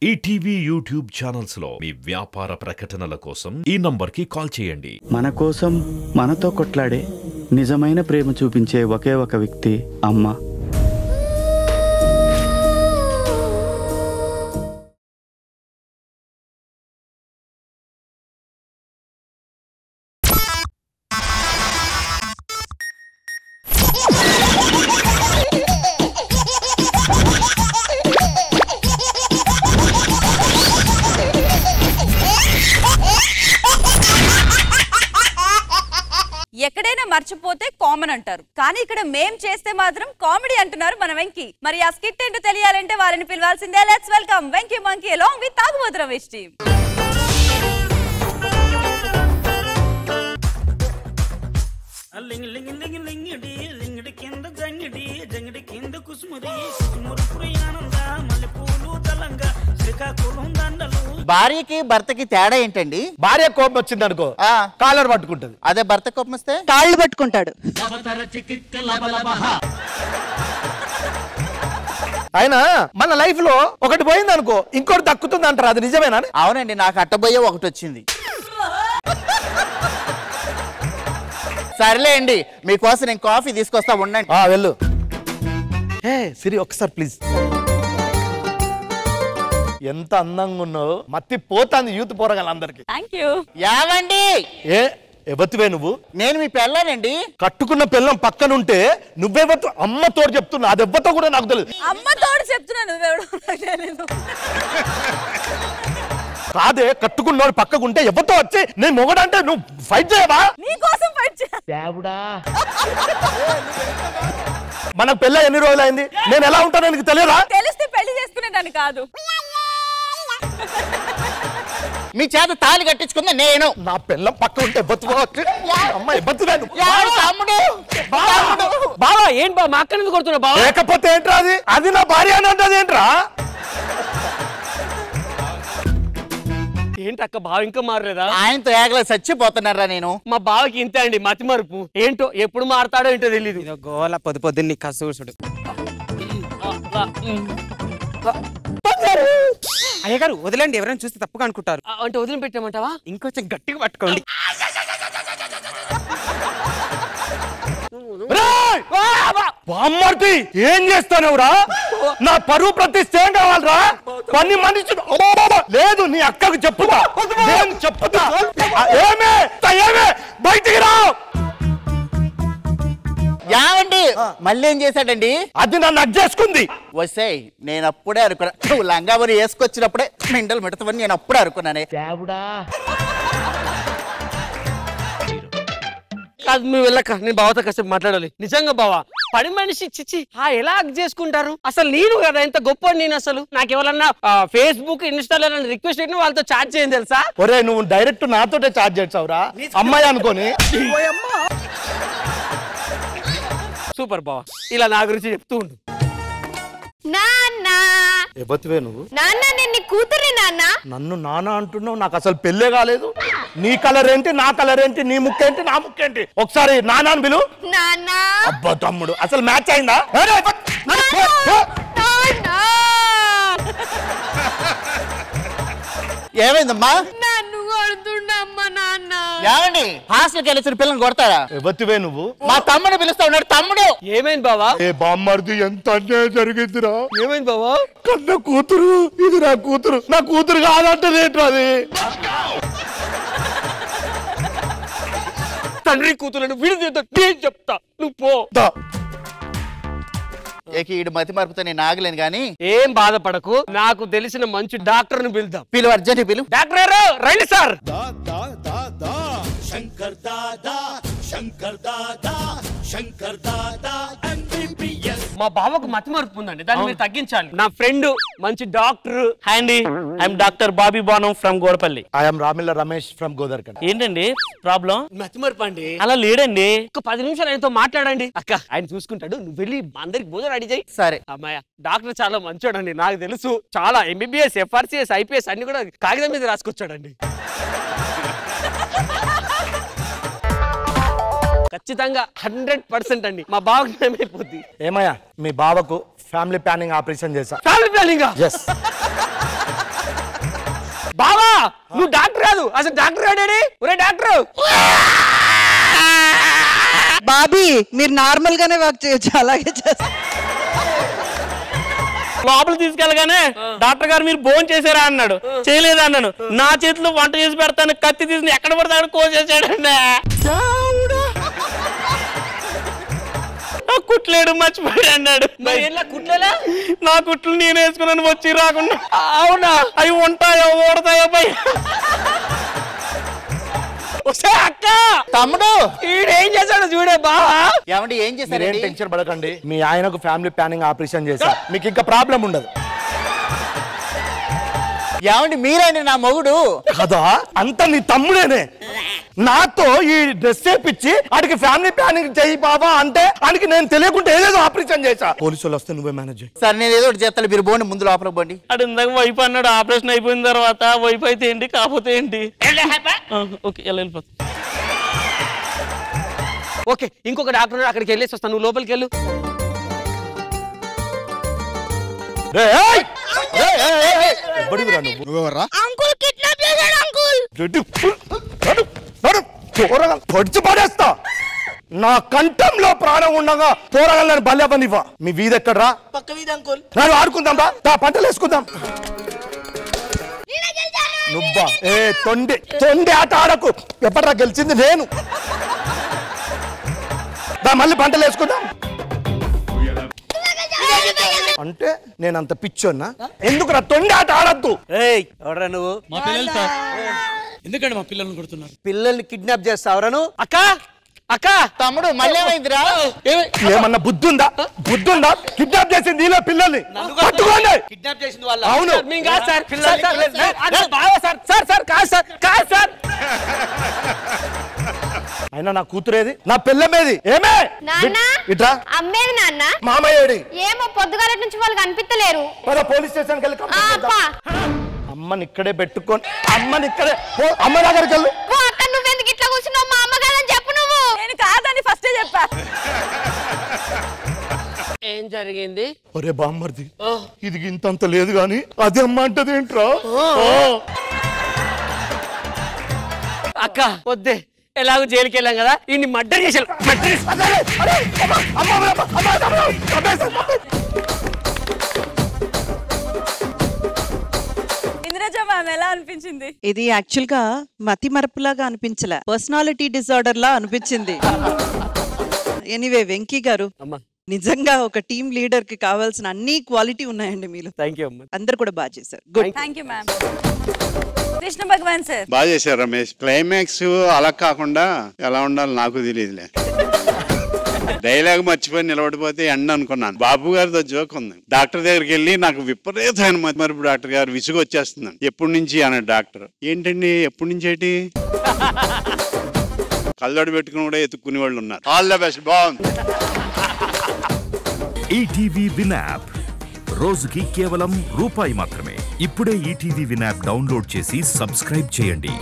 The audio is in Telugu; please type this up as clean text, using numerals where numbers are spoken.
ఈటీవీ యూట్యూబ్ ఛానల్స్ లో మీ వ్యాపార ప్రకటనల కోసం ఈ నంబర్కి కాల్ చేయండి. మన కోసం మనతో కొట్లాడే నిజమైన ప్రేమ చూపించే ఒకే ఒక వ్యక్తి అమ్మ. ఎక్కడైనా మర్చిపోతే కామన్ అంటారు, కానీ ఇక్కడ మేం చేస్తే మాత్రం కామెడీ అంటున్నారు మన వెంకీ. మరి ఆ స్కిట్ ఏంటో తెలియాలంటే వారిని పిలవాల్సిందే. Let's welcome Venky monkey along with తాగుబోతు రమేష్ టీమ్. భార్యకి భర్తకి తేడా ఏంటండి? భార్య కోపం వచ్చింది అనుకో కాలర్ పట్టుకుంటది, అదే భర్త కోపం వస్తే కాళ్ళు పట్టుకుంటాడు. అయినా మన లైఫ్ లో ఒకటి పోయింది అనుకో ఇంకోటి దక్కుతుంది అంటారు, అది నిజమేనా? అవునండి, నాకు అట్టబోయే ఒకటి వచ్చింది. సర్లే అండి, మీకోసం నేను కాఫీ తీసుకొస్తా, ఉండండి. వెళ్ళు. సిరి ఒకసారి ప్లీజ్. ఎంత అందంగా ఉన్నావు, మత్తి పోతాంది యూత్ పోరగాళ్ళందరికి. థాంక్యూ. యావండి ఎవతివే నువ్వు? నేను మీ పెళ్ళానండి. కట్టుకున్న పిల్లం పక్కనుంటే నువ్వెవతు? అమ్మ తోడు చెప్తున్నా, అది ఎవ్వతో కూడా నాకు తెలియదు. అమ్మ తోడు చెప్తున్నా, నువ్వెవడు? కాదే, కట్టుకున్నోడు పక్కకుంటే ఎవరితో వచ్చి నేను మొగడంటే నువ్వు ఫైట్ చేయవా? నీకోసం ఫైట్ చేయ. మనకు పెళ్ళ ఎన్ని రోజులైంది? నేను ఎలా ఉంటానో నీకు తెలియదా? తెలిస్తే పెళ్లి చేసుకునేదాన్ని కాదు. మీ చేత తాళి కట్టించుకుందా నేను. నా పిల్లం పక్క ఉంటే బావా ఏంటి బా మా అక్క కొడుతున్నా బావా? లేకపోతే ఏంట్రా అది? అది నా భార్య అని అంటది ఏంట్రా? ఏంటి అక్క బావ ఇంకా మారలేదా? ఆయనతో ఏగలే చచ్చిపోతున్నారా నేను. మా బావకి ఇంతే అండి, మతి మరుపు. ఏంటో ఎప్పుడు మారతాడో ఏంటో తెలీదు. గోల పొద్దున్నే కసూసుడు. అయ్యగారు వదిలేండి, ఎవరైనా చూస్తే తప్పుగా అనుకుంటారు. అంటే వదిలి పెట్టామంటావా? ఇంకొంచెం గట్టిగా పట్టుకోండి. బామ్మర్తి ఏం చేస్తానవురా? నా పరువు ప్రతిష్ట ఏం కావాలరా? పని మనిషి లేదు, నీ అక్కకు చెప్పుతా, నేను చెప్పుతా. ఏమే బయటికి రా. యావండి మళ్ళీ ఏం చేశాడండి? అది నన్ను అడ్జేసుకుంది. వస్తే నేను అప్పుడే అనుకున్నా, నువ్వు లంగావని వేసుకొచ్చినప్పుడే మిండలు మిడతవని నేను అప్పుడే అనుకున్నానే. కాదు నువ్వు వెళ్ళక, నేను బావతో కాసేపు మాట్లాడాలి. నిజంగా బావా, పని మనిషి చిచ్చి ఎలా చేసుకుంటారు? అసలు నేను కదా ఎంత గొప్ప. నేను అసలు నాకు ఎవరన్నా ఫేస్బుక్ ఇన్స్టాలో రిక్వెస్ట్ పెట్టిన వాళ్ళతో చాట్ చేయని తెలుసా? ఒరే నువ్వు డైరెక్ట్ నాతోటే చాట్ చేస్తావురా అమ్మాయి అనుకోని. సూపర్ బావా, ఇలా నా గురించి చెప్తూ ఉండు. ఎవతివే నువ్వు? నాన్న నేను నీ కూతుర్ని నాన్న. నన్ను నాన్న అంటున్నావు, నాకు అసలు పెళ్ళే కాలేదు. నీ కలర్ ఏంటి, నా కలర్ ఏంటి, నీ ముక్కేంటి, నా ముక్కేంటి? ఒకసారి నాన్న అని పిలు. నాన్న. అబ్బా తమ్ముడు, అసలు మ్యాచ్ అయిందా? ఏమైందమ్మా? నన్ను కొడుతుండమ్మా నాన్న. ఏమండి హాస్టల్కి వెళ్ళి పిల్లల్ని కొడతారా? ఎవతివే నువ్వు? మా తమ్ముడు పిలుస్తా ఉన్నాడు. తమ్ముడు ఏమైంది బావా? ఏ బామ్మర్ది, ఎంత అన్యాయం జరిగిందిరా. ఏమైంది బావా? కన్న కూతురు, ఇది నా కూతురు. నా కూతురు కాదంటది ఏంట్రా అది? తండ్రి కూతురు విడిది నేను చెప్తా, నువ్వు పో. ఈడు మతి మరుపుతో నేను ఆగలేను గాని. ఏం బాధపడకు, నాకు తెలిసిన మంచి డాక్టర్ ని పిలుద్దాం. పిలువు, అర్జెంట్ పిలువు. డాక్టర్ గారు రండి సార్. శంకర్ దాదా శంకర్ దాదా శంకర్ దాదా ఎంబీబీఎస్. మా బావకు మతి మరుపు ఉందండి, దాన్ని మీరు తగ్గించాలి. నా ఫ్రెండ్ మంచి డాక్టర్. అండి I'm doctor Bobby Banam from Godapalli. I'm Ramilla Ramesh from Godarkand. ఏంటండి ప్రాబ్లం? మతి మరుపు అండి. అలా లేడండి, ఒక 10 నిమిషాలు ఆయనతో మాట్లాడండి. అక్క ఆయన చూసుకుంటాడు, నువ్వు వెళ్ళి అందరికి భోజనం రెడీ చేయి. సరే. అమ్మాయ డాక్టర్ చాలా మంచోడండి, నాకు తెలుసు. చాలా ఎంబీబీఎస్, ఎఫ్ఆర్సీఎస్, ఐపీఎస్ అన్ని కూడా కాగితం మీద రాసుకొచ్చాడండి. ఖచ్చితంగా 100% అండి మా బావకి ఏమైపోద్ది. ఏమయ్యా మీ బావకు ఫ్యామిలీ ప్లానింగ్ ఆపరేషన్ చేశా. Family planning? yes నువ్వు డాక్టర్ కాదు అసలు డాక్టర్ కాడాడి ఒరే డాక్టర్ బాబీ మీరు నార్మల్ గానే వర్క్ చేయొచ్చు అలాగే చేస్తా లోపల తీసుకెళ్ళగానే డాక్టర్ గారు మీరు భోజనం చేశారా అన్నాడు చేయలేదా అన్నాను నా చేతిలో వంట చేసి పెడతాను కత్తి తీసి ఎక్కడ పడతాను కోసేసాడండి కుట్లేడు మర్చిపోయాడు అన్నాడు కుట్లేలా నా కుట్లు నేను వేసుకున్నాను వచ్చి రాకుండా అవునా అవి ఉంటాయో ఓడతాయో పై అక్క తమ్ముడు ఈడేం చేశాడు చూడే బావా ఏమండి ఏం చేశారు? ఏం టెన్షన్ పడకండి మీ ఆయనకు ఫ్యామిలీ ప్లానింగ్ ఆపరేషన్ చేశా మీకు ఇంకా ప్రాబ్లం ఉండదు ఏమండి మీరండి నా మొగుడు కదా అంత నీ తమ్ముడేనే నాతో ఈ డ్రెస్ చేపించి ఆడికి ఫ్యామిలీ ప్లానింగ్ చేయి బాబా అంటే ఆడికి నేను తెలియకుండా ఏదేదో ఆపరేషన్ చేశా పోలీసులు వస్తే నువ్వే మేనేజ్ సార్ నేను ఏదో ఒకటి చేస్తాను మీరు పోండి ముందు లోపలికి పోండి అడు ఇందాక వైఫ్ అన్నాడు ఆపరేషన్ అయిపోయిన తర్వాత వైఫ్ అయితే ఏంటి కాకపోతే ఏంటి ఓకే వెళ్ళిపోతా ఓకే ఇంకొక డాక్టర్ అక్కడికి వెళ్ళేసి వస్తాను నువ్వు లోపలికి వెళ్ళు పొడిచి పడేస్తా నా కంఠంలో ప్రాణం ఉండగా పోరగాళ్ళని బల్యపనివ్వ మీ వీధి ఎక్కడరా పక్క వీధి అంకుల్ నేను ఆడుకుందాం రా పంటలు వేసుకుందాం నువ్వా తొండి ఆట ఆడకు ఎప్పటిరా గెలిచింది నేను మళ్ళీ పంటలు వేసుకుందాం అంటే నేను అంత పిచ్చోన్నా ఎందుకు నా తొండి ఆట ఆడద్దు ఎవడరా నువ్వు మా పిల్లలు సార్ ఎందుకంటే మా పిల్లల్ని కొడుతున్నారు పిల్లల్ని కిడ్నాప్ చేస్తావురా నువ్వు అక్క అక్క తమ్ముడు మళ్ళీ ఏమైందిరా ఏమన్నా బుద్ధుందా కిడ్నాప్ చేసింది ఇలా పిల్లల్ని పట్టుకోండి కిడ్నాప్ చేసింది వాళ్ళ అవును అయినా నా కూతురేది నా పిల్లమేది ఏమే ఇట్రా అమ్మేది నాన్న మామయ్యేడి ఏమో పొద్దుగాల నుంచి వాళ్ళు కనిపించలేరు పోలీస్ స్టేషన్ కి అమ్మని ఇక్కడే పెట్టుకొని అమ్మని ఇక్కడే అమ్మ దగ్గరికి వెళ్ళు అక్క నువ్వెందుకు ఇట్లా కూర్చున్నావు మా అమ్మ కాదని చెప్పు నువ్వు నేను కాదని ఫస్టే చెప్పా ఏం జరిగింది ఒరే బామ్మర్ది ఇది ఇంతంత లేదు గాని అదే అమ్మ అంటది ఏంట్రా అక్క వద్దే ఎలాగో జైలుకి వెళ్ళాం కదా ఇన్ని మర్డర్ చేసాను ఇంద్రజ మ్యామ్ ఎలా అనిపించింది? ఇది యాక్చువల్ గా మతి మరపులాగా అనిపించలే, పర్సనాలిటీ డిజార్డర్ లా అనిపించింది. ఎనీవే వెంకీ గారు నిజంగా ఒక టీమ్ లీడర్ కి కావాల్సిన అన్ని క్వాలిటీ ఉన్నాయండి మీలో. థాంక్యూ అందరు కూడా బాగా చేశారు. Good. Thank you ma'am. Krishna Bhagavan sir బాగా చేశారు రమేష్. క్లైమాక్స్ అలా కాకుండా ఎలా ఉండాలి నాకు తెలియదులే. డైలాగ్ మర్చిపోయి నిలబడిపోతే ఎండ అనుకున్నాను. బాబు గారితో జోక్ ఉంది. డాక్టర్ దగ్గరికి వెళ్ళి నాకు విపరీతమైన మరుపు డాక్టర్ గారు విసుగు వచ్చేస్తున్నాను. ఎప్పటి నుంచి అన్నాడు డాక్టర్. ఏంటండి ఎప్పటి నుంచి ఏంటి? కళ్ళోడు పెట్టుకుని కూడా ఎత్తుక్కునే వాళ్ళు ఉన్నారు. All the best. బాగుంది. ఈటీవీ విన్ యాప్ రోజుకి కేవలం రూపాయి మాత్రమే. ఇప్పుడే ఈటీవీ విన్ యాప్ డౌన్లోడ్ చేసి సబ్స్క్రైబ్ చేయండి.